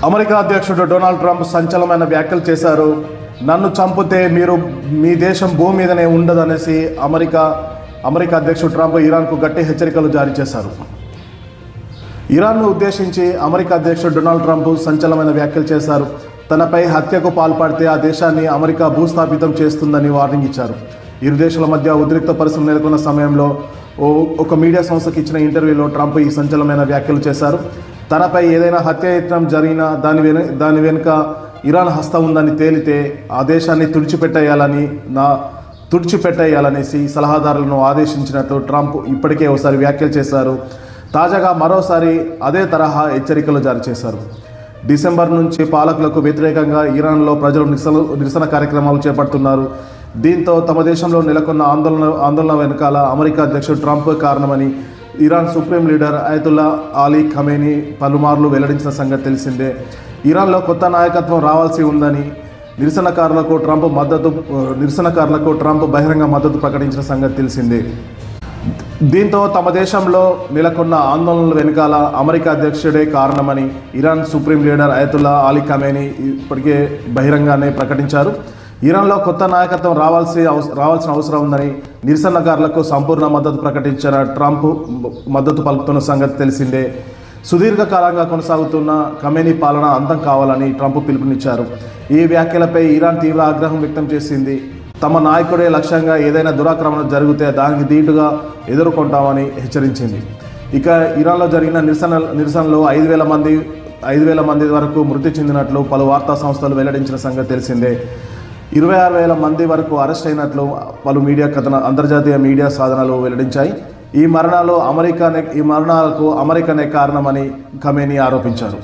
America అధ్యక్షుడు Donald Trump సంచలనమైన వ్యాఖ్యలు చేశారు. నన్ను చంపితే మీరు మీ దేశం భూమి మీదనే ఉండదనేసి అమెరికా అధ్యక్షుడు ట్రంప్ ఇరాన్కు గట్టి హెచ్చరికలు జారీ చేశారు. ఇరాన్ను ఉద్దేశించి అమెరికా అధ్యక్షుడు డొనాల్డ్ ట్రంప్ సంచలనమైన వ్యాఖ్యలు చేశారు. తనపై హత్యకు పాల్పడితే ఆ దేశాన్ని అమెరికా భూస్థాపితం చేస్తుందని వార్నింగ్ ఇచ్చారు. ఇరు దేశాల మధ్య ఉద్రిక్త పరిస్థితులు నెలకొన్న సమయంలో ఒక మీడియా సంస్థకి ఇచ్చిన ఇంటర్వ్యూలో ట్రంప్ ఈ సంచలనమైన వ్యాఖ్యలు చేశారు. తనపై ఏదైనా హత్యాయత్నం జరిగినా దాని వెనుక ఇరాన్ హస్తం ఉందని తేలితే ఆ దేశాన్ని తుడిచిపెట్టేయాలనేసి సలహాదారులను ఆదేశించినట్లు ట్రంప్ ఇప్పటికే ఒకసారి వ్యాఖ్యలు చేశారు. తాజాగా మరోసారి అదే తరహా హెచ్చరికలు జారీ చేశారు. డిసెంబర్ నుంచి పాలకులకు వ్యతిరేకంగా ఇరాన్లో ప్రజలు నిరసన కార్యక్రమాలు చేపడుతున్నారు. దీంతో తమ దేశంలో నెలకొన్న ఆందోళన వెనకాల అమెరికా అధ్యక్షుడు ట్రంప్ కారణమని Iran supreme leader Ayatollah Ali Khamenei పలుమార్లు వెల్లడించిన సంగతి తెలిసిందే. ఇరాన్లో కొత్త నాయకత్వం రావాల్సి ఉందని నిరసనకారులకు ట్రంప్ బహిరంగ మద్దతు ప్రకటించిన సంగతి తెలిసిందే. దీంతో తమ దేశంలో నెలకొన్న ఆందోళనల వెనకాల అమెరికా అధ్యక్షుడే కారణమని Iran supreme leader Ayatollah Ali Khamenei ఇప్పటికే బహిరంగానే ప్రకటించారు. ఇరాన్లో కొత్త నాయకత్వం రావాల్సిన అవసరం ఉందని నిరసనకారులకు సంపూర్ణ మద్దతు ప్రకటించిన ట్రంప్ మద్దతు పలుకుతున్న సంగతి తెలిసిందే. సుదీర్ఘకాలంగా కొనసాగుతున్న ఖమేనీ పాలన అంతం కావాలని ట్రంప్ పిలుపునిచ్చారు. ఈ వ్యాఖ్యలపై ఇరాన్ తీవ్ర ఆగ్రహం వ్యక్తం చేసింది. తమ నాయకుడే లక్ష్యంగా ఏదైనా దురాక్రమణ జరిగితే దానికి ధీటుగా ఎదుర్కొంటామని హెచ్చరించింది. ఇక ఇరాన్లో జరిగిన నిరసనలో 5,000 మంది వరకు మృతి చెందినట్లు పలు వార్తా సంస్థలు వెల్లడించిన సంగతి తెలిసిందే. 26,000 మంది వరకు అరెస్ట్ అయినట్లు పలు అంతర్జాతీయ మీడియా సాధనాలు వెల్లడించాయి. ఈ మరణాలకు అమెరికానే కారణమని ఖమేనీ ఆరోపించారు.